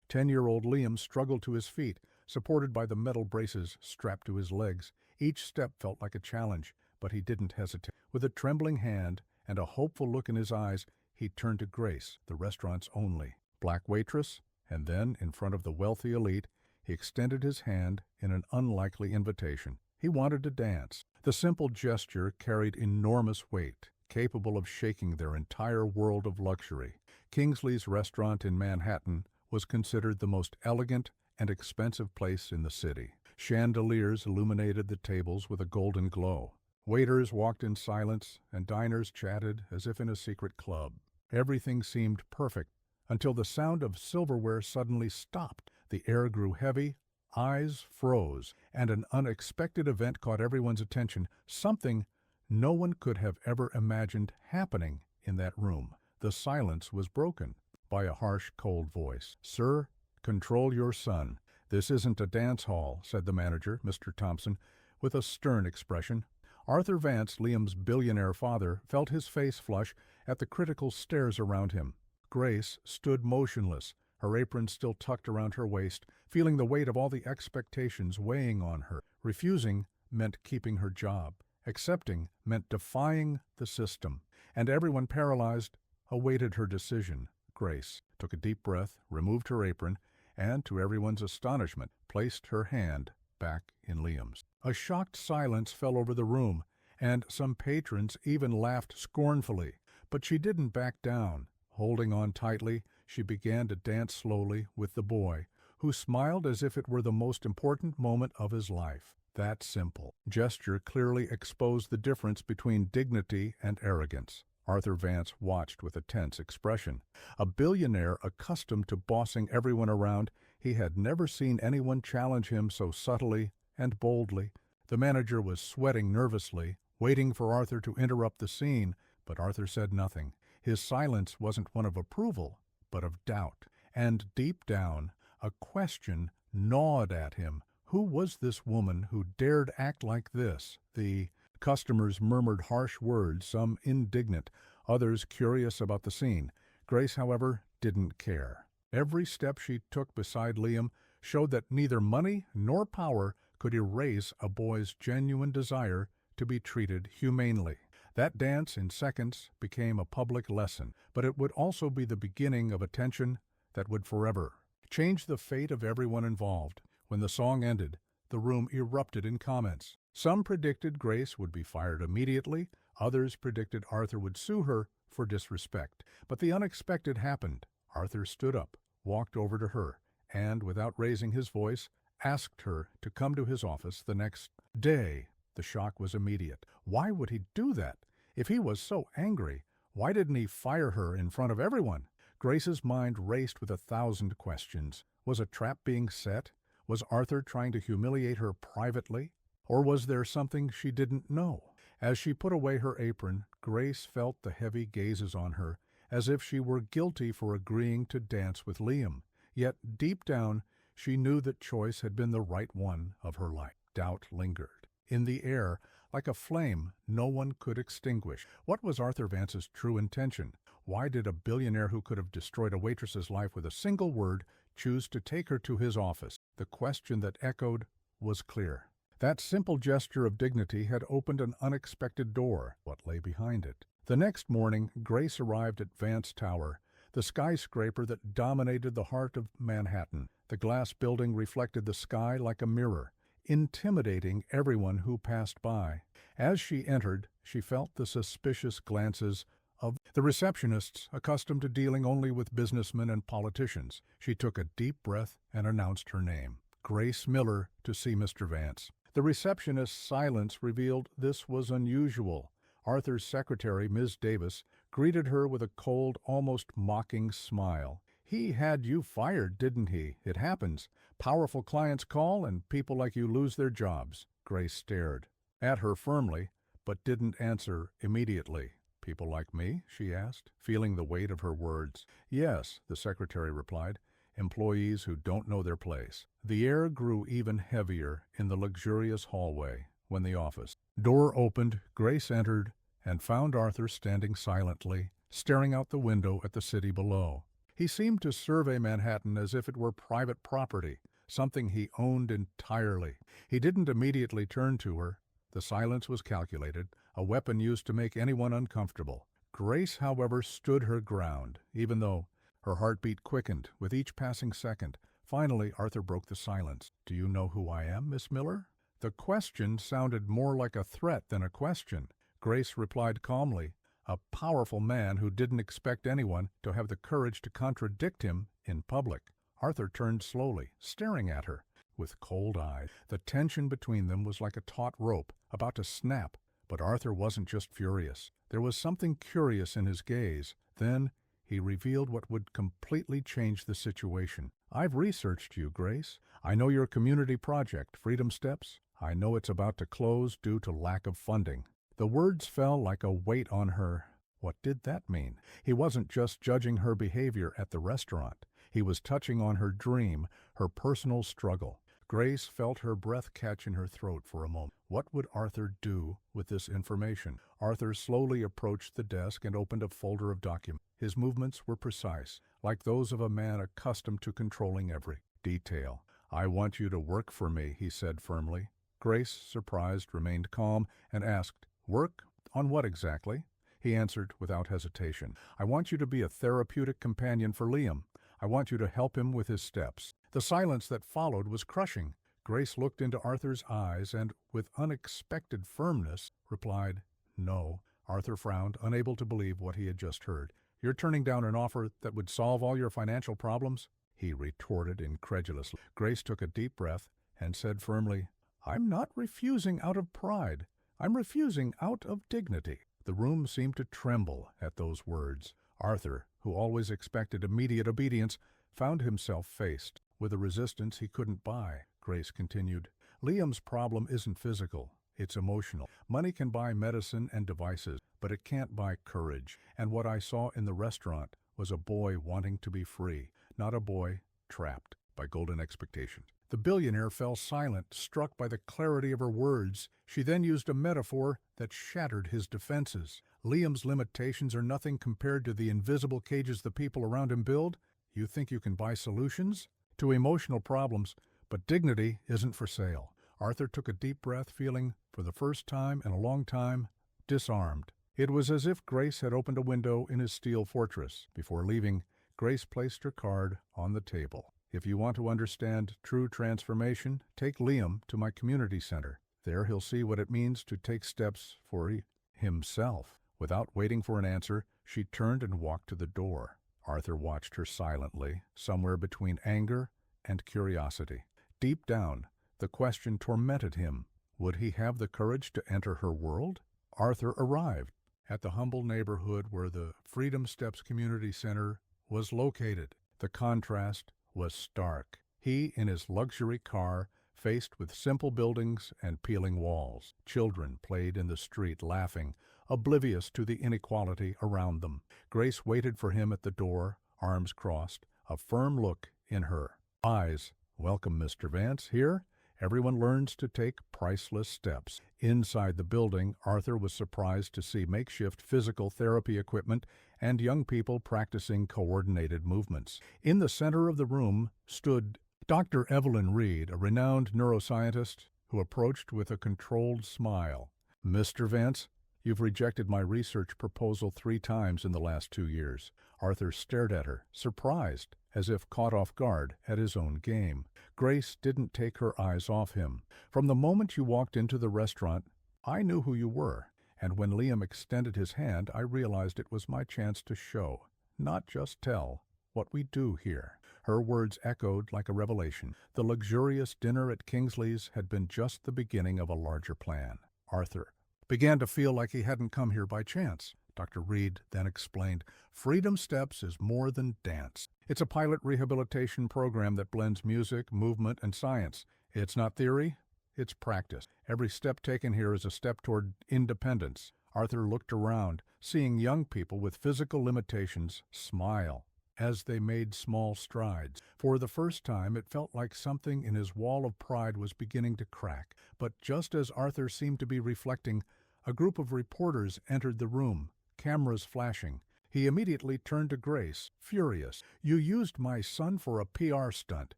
10-year-old Liam struggled to his feet, supported by the metal braces strapped to his legs. Each step felt like a challenge, but he didn't hesitate. With a trembling hand and a hopeful look in his eyes, he turned to Grace, the restaurant's only black waitress, and then, in front of the wealthy elite, he extended his hand in an unlikely invitation. He wanted to dance. The simple gesture carried enormous weight, capable of shaking their entire world of luxury. Kingsley's restaurant in Manhattan was considered the most elegant and expensive place in the city. Chandeliers illuminated the tables with a golden glow. Waiters walked in silence, and diners chatted as if in a secret club. Everything seemed perfect until the sound of silverware suddenly stopped. The air grew heavy, eyes froze, and an unexpected event caught everyone's attention, something no one could have ever imagined happening in that room. The silence was broken by a harsh, cold voice. "Sir, control your son. This isn't a dance hall," said the manager, Mr. Thompson, with a stern expression. Arthur Vance, Liam's billionaire father, felt his face flush at the critical stares around him. Grace stood motionless, her apron still tucked around her waist, feeling the weight of all the expectations weighing on her. Refusing meant keeping her job. Accepting meant defying the system. And everyone, paralyzed, awaited her decision. Grace took a deep breath, removed her apron, and, to everyone's astonishment, placed her hand back in Liam's. A shocked silence fell over the room, and some patrons even laughed scornfully. But she didn't back down. Holding on tightly, she began to dance slowly with the boy, who smiled as if it were the most important moment of his life. That simple gesture clearly exposed the difference between dignity and arrogance. Arthur Vance watched with a tense expression. A billionaire accustomed to bossing everyone around, he had never seen anyone challenge him so subtly and boldly. The manager was sweating nervously, waiting for Arthur to interrupt the scene, but Arthur said nothing. His silence wasn't one of approval, but of doubt. And deep down, a question gnawed at him. Who was this woman who dared act like this? The customers murmured harsh words, some indignant, others curious about the scene. Grace, however, didn't care. Every step she took beside Liam showed that neither money nor power could erase a boy's genuine desire to be treated humanely. That dance, in seconds, became a public lesson, but it would also be the beginning of a tension that would forever change the fate of everyone involved. When the song ended, the room erupted in comments. Some predicted Grace would be fired immediately, others predicted Arthur would sue her for disrespect. But the unexpected happened. Arthur stood up, walked over to her, and, without raising his voice, asked her to come to his office the next day. The shock was immediate. Why would he do that? If he was so angry, why didn't he fire her in front of everyone? Grace's mind raced with 1,000 questions. Was a trap being set? Was Arthur trying to humiliate her privately? Or was there something she didn't know? As she put away her apron, Grace felt the heavy gazes on her, as if she were guilty for agreeing to dance with Liam. Yet, deep down, she knew that choice had been the right one of her life. Doubt lingered in the air, like a flame no one could extinguish. What was Arthur Vance's true intention? Why did a billionaire who could have destroyed a waitress's life with a single word choose to take her to his office? The question that echoed was clear. That simple gesture of dignity had opened an unexpected door. What lay behind it? The next morning, Grace arrived at Vance Tower, the skyscraper that dominated the heart of Manhattan. The glass building reflected the sky like a mirror, intimidating everyone who passed by. As she entered, she felt the suspicious glances of the receptionists accustomed to dealing only with businessmen and politicians. She took a deep breath and announced her name. Grace Miller, to see Mr. Vance. The receptionist's silence revealed this was unusual. Arthur's secretary, Ms. Davis, greeted her with a cold, almost mocking smile. "He had you fired, didn't he? It happens. Powerful clients call, and people like you lose their jobs." Grace stared at her firmly, but didn't answer immediately. "People like me?" she asked, feeling the weight of her words. "Yes," the secretary replied. "Employees who don't know their place." The air grew even heavier in the luxurious hallway when the office door opened. Grace entered and found Arthur standing silently, staring out the window at the city below. He seemed to survey Manhattan as if it were private property, something he owned entirely. He didn't immediately turn to her. The silence was calculated, a weapon used to make anyone uncomfortable. Grace, however, stood her ground, even though her heartbeat quickened with each passing second. Finally, Arthur broke the silence. "Do you know who I am, Miss Miller?" The question sounded more like a threat than a question. Grace replied calmly, a powerful man who didn't expect anyone to have the courage to contradict him in public. Arthur turned slowly, staring at her with cold eyes. The tension between them was like a taut rope, about to snap. But Arthur wasn't just furious. There was something curious in his gaze. Then he revealed what would completely change the situation. "I've researched you, Grace. I know your community project, Freedom Steps. I know it's about to close due to lack of funding." The words fell like a weight on her. What did that mean? He wasn't just judging her behavior at the restaurant. He was touching on her dream, her personal struggle. Grace felt her breath catch in her throat for a moment. What would Arthur do with this information? Arthur slowly approached the desk and opened a folder of documents. His movements were precise, like those of a man accustomed to controlling every detail. "I want you to work for me," he said firmly. Grace, surprised, remained calm and asked, "Work on what exactly?" He answered without hesitation, "I want you to be a therapeutic companion for Liam. I want you to help him with his steps." The silence that followed was crushing. Grace looked into Arthur's eyes and, with unexpected firmness, replied, "No." Arthur frowned, unable to believe what he had just heard. "You're turning down an offer that would solve all your financial problems?" he retorted incredulously. Grace took a deep breath and said firmly, "I'm not refusing out of pride. I'm refusing out of dignity." The room seemed to tremble at those words. Arthur, who always expected immediate obedience, found himself faced with a resistance he couldn't buy. Grace continued, "Liam's problem isn't physical, it's emotional. Money can buy medicine and devices, but it can't buy courage. And what I saw in the restaurant was a boy wanting to be free, not a boy trapped by golden expectations." The billionaire fell silent, struck by the clarity of her words. She then used a metaphor that shattered his defenses. "Liam's limitations are nothing compared to the invisible cages the people around him build. You think you can buy solutions to emotional problems, but dignity isn't for sale." Arthur took a deep breath, feeling, for the first time in a long time, disarmed. It was as if Grace had opened a window in his steel fortress. Before leaving, Grace placed her card on the table. "If you want to understand true transformation, take Liam to my community center. There he'll see what it means to take steps for himself." Without waiting for an answer, she turned and walked to the door. Arthur watched her silently, somewhere between anger and curiosity. Deep down, the question tormented him. Would he have the courage to enter her world? Arthur arrived at the humble neighborhood where the Freedom Steps Community Center was located. The contrast was stark. He, in his luxury car, faced with simple buildings and peeling walls. Children played in the street, laughing, oblivious to the inequality around them. Grace waited for him at the door, arms crossed, a firm look in her eyes. "Welcome, Mr. Vance. Here, everyone learns to take priceless steps." Inside the building, Arthur was surprised to see makeshift physical therapy equipment and young people practicing coordinated movements. In the center of the room stood Dr. Evelyn Reed, a renowned neuroscientist, who approached with a controlled smile. "Mr. Vance, you've rejected my research proposal 3 times in the last 2 years. Arthur stared at her, surprised, as if caught off guard at his own game. Grace didn't take her eyes off him. "From the moment you walked into the restaurant, I knew who you were, and when Liam extended his hand, I realized it was my chance to show, not just tell, what we do here." Her words echoed like a revelation. The luxurious dinner at Kingsley's had been just the beginning of a larger plan. Arthur began to feel like he hadn't come here by chance. Dr. Reed then explained, "Freedom Steps is more than dance. It's a pilot rehabilitation program that blends music, movement, and science. It's not theory, it's practice. Every step taken here is a step toward independence." Arthur looked around, seeing young people with physical limitations smile as they made small strides. For the first time, it felt like something in his wall of pride was beginning to crack. But just as Arthur seemed to be reflecting, a group of reporters entered the room, cameras flashing. He immediately turned to Grace, furious. "You used my son for a PR stunt,"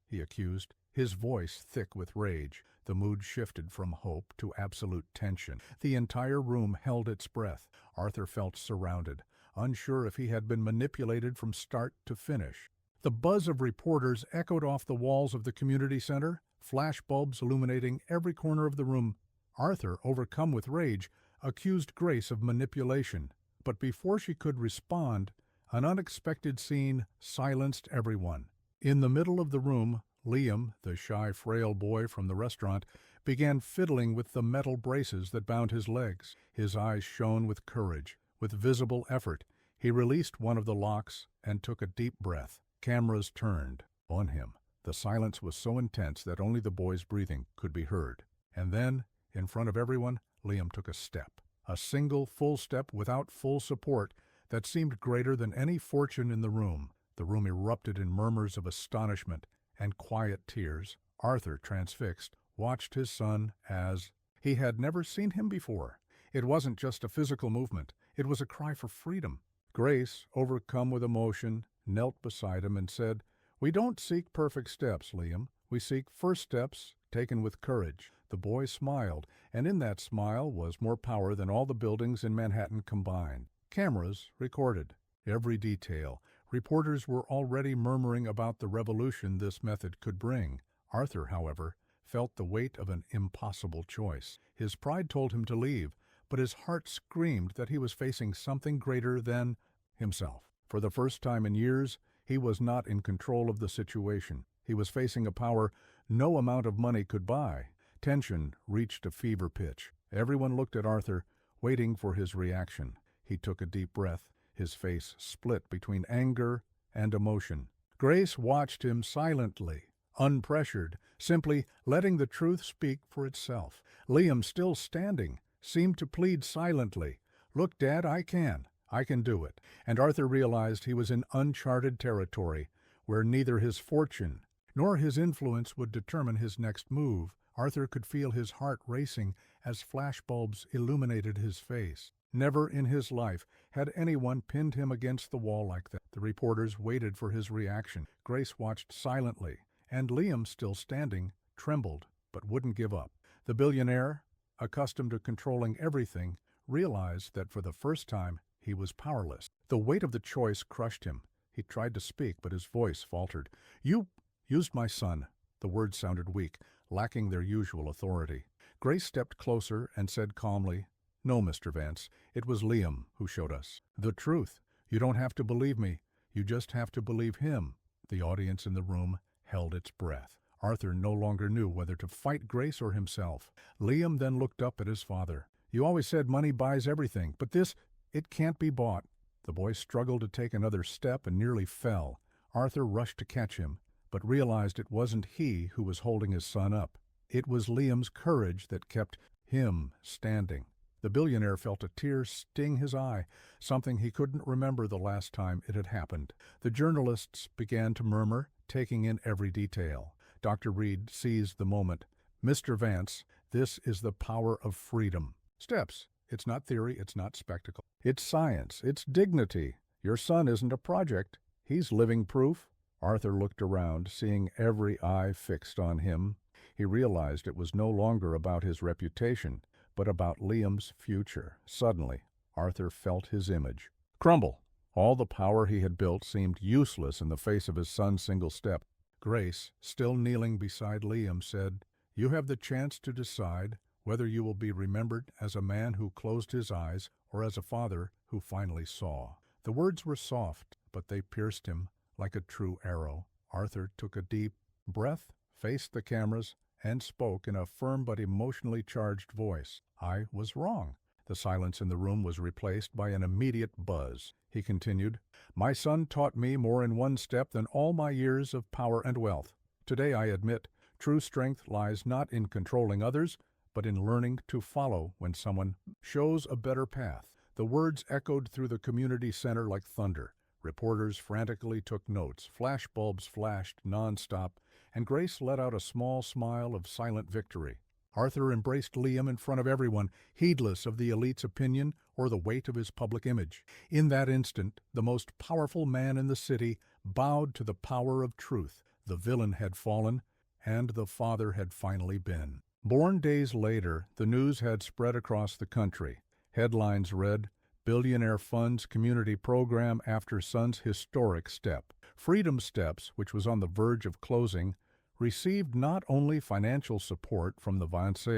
he accused, his voice thick with rage. The mood shifted from hope to absolute tension. The entire room held its breath. Arthur felt surrounded, unsure if he had been manipulated from start to finish. The buzz of reporters echoed off the walls of the community center, flashbulbs illuminating every corner of the room. Arthur, overcome with rage, accused Grace of manipulation. But before she could respond, an unexpected scene silenced everyone. In the middle of the room, Liam, the shy, frail boy from the restaurant, began fiddling with the metal braces that bound his legs. His eyes shone with courage. With visible effort, he released one of the locks and took a deep breath. Cameras turned on him. The silence was so intense that only the boy's breathing could be heard. And then, in front of everyone, Liam took a step. A single full step without full support that seemed greater than any fortune in the room. The room erupted in murmurs of astonishment and quiet tears. Arthur, transfixed, watched his son as he had never seen him before. It wasn't just a physical movement. It was a cry for freedom. Grace, overcome with emotion, knelt beside him and said, "We don't seek perfect steps, Liam. We seek first steps taken with courage." The boy smiled, and in that smile was more power than all the buildings in Manhattan combined. Cameras recorded every detail. Reporters were already murmuring about the revolution this method could bring. Arthur, however, felt the weight of an impossible choice. His pride told him to leave, but his heart screamed that he was facing something greater than himself. For the first time in years, he was not in control of the situation. He was facing a power no amount of money could buy. Tension reached a fever pitch. Everyone looked at Arthur, waiting for his reaction. He took a deep breath, his face split between anger and emotion. Grace watched him silently, unpressured, simply letting the truth speak for itself. Liam, still standing, seemed to plead silently, "Look, Dad, I can do it." And Arthur realized he was in uncharted territory, where neither his fortune nor his influence would determine his next move. Arthur could feel his heart racing as flashbulbs illuminated his face. Never in his life had anyone pinned him against the wall like that. The reporters waited for his reaction. Grace watched silently, and Liam, still standing, trembled but wouldn't give up. The billionaire, accustomed to controlling everything, realized that for the first time he was powerless. The weight of the choice crushed him. He tried to speak, but his voice faltered. "You used my son." The words sounded weak, lacking their usual authority. Grace stepped closer and said calmly, "No, Mr. Vance, it was Liam who showed us the truth. You don't have to believe me. You just have to believe him." The audience in the room held its breath. Arthur no longer knew whether to fight Grace or himself. Liam then looked up at his father. "You always said money buys everything, but this, it can't be bought." The boy struggled to take another step and nearly fell. Arthur rushed to catch him, but realized it wasn't he who was holding his son up. It was Liam's courage that kept him standing. The billionaire felt a tear sting his eye, something he couldn't remember the last time it had happened. The journalists began to murmur, taking in every detail. Dr. Reed seized the moment. "Mr. Vance, this is the power of freedom. Steps. It's not theory, it's not spectacle. It's science, it's dignity. Your son isn't a project. He's living proof." Arthur looked around, seeing every eye fixed on him. He realized it was no longer about his reputation, but about Liam's future. Suddenly, Arthur felt his image crumble. All the power he had built seemed useless in the face of his son's single step. Grace, still kneeling beside Liam, said, "You have the chance to decide whether you will be remembered as a man who closed his eyes or as a father who finally saw." The words were soft, but they pierced him like a true arrow. Arthur took a deep breath, faced the cameras, and spoke in a firm but emotionally charged voice. "I was wrong." The silence in the room was replaced by an immediate buzz. He continued, "My son taught me more in one step than all my years of power and wealth. Today I admit, true strength lies not in controlling others, but in learning to follow when someone shows a better path." The words echoed through the community center like thunder. Reporters frantically took notes. Flashbulbs flashed nonstop, and Grace let out a small smile of silent victory. Arthur embraced Liam in front of everyone, heedless of the elite's opinion or the weight of his public image. In that instant, the most powerful man in the city bowed to the power of truth. The villain had fallen, and the father had finally been. Born days later, the news had spread across the country. Headlines read, "Billionaire funds community program after son's historic step." Freedom Steps, which was on the verge of closing, received not only financial support from the Vance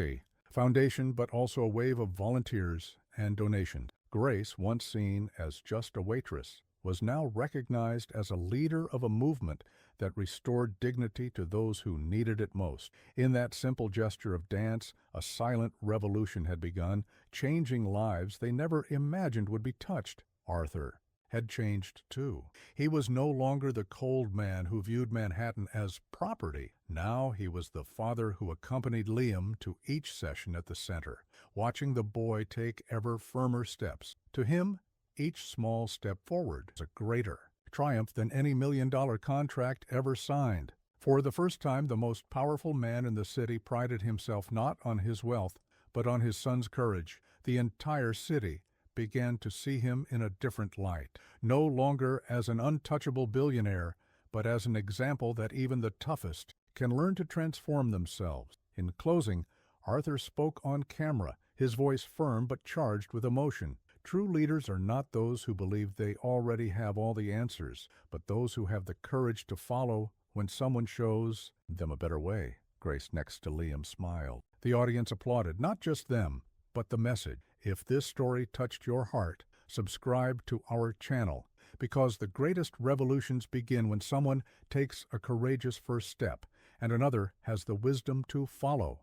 Foundation, but also a wave of volunteers and donations. Grace, once seen as just a waitress, was now recognized as a leader of a movement that restored dignity to those who needed it most. In that simple gesture of dance, a silent revolution had begun, changing lives they never imagined would be touched. Arthur had changed too. He was no longer the cold man who viewed Manhattan as property. Now he was the father who accompanied Liam to each session at the center, watching the boy take ever firmer steps. To him, each small step forward was a greater triumph than any million-dollar contract ever signed. For the first time, the most powerful man in the city prided himself not on his wealth, but on his son's courage. The entire city began to see him in a different light, no longer as an untouchable billionaire, but as an example that even the toughest can learn to transform themselves. In closing, Arthur spoke on camera, his voice firm but charged with emotion. True leaders are not those who believe they already have all the answers, but those who have the courage to follow when someone shows them a better way. Grace, next to Liam, smiled. The audience applauded, not just them, but the message. If this story touched your heart, subscribe to our channel, because the greatest revolutions begin when someone takes a courageous first step and another has the wisdom to follow.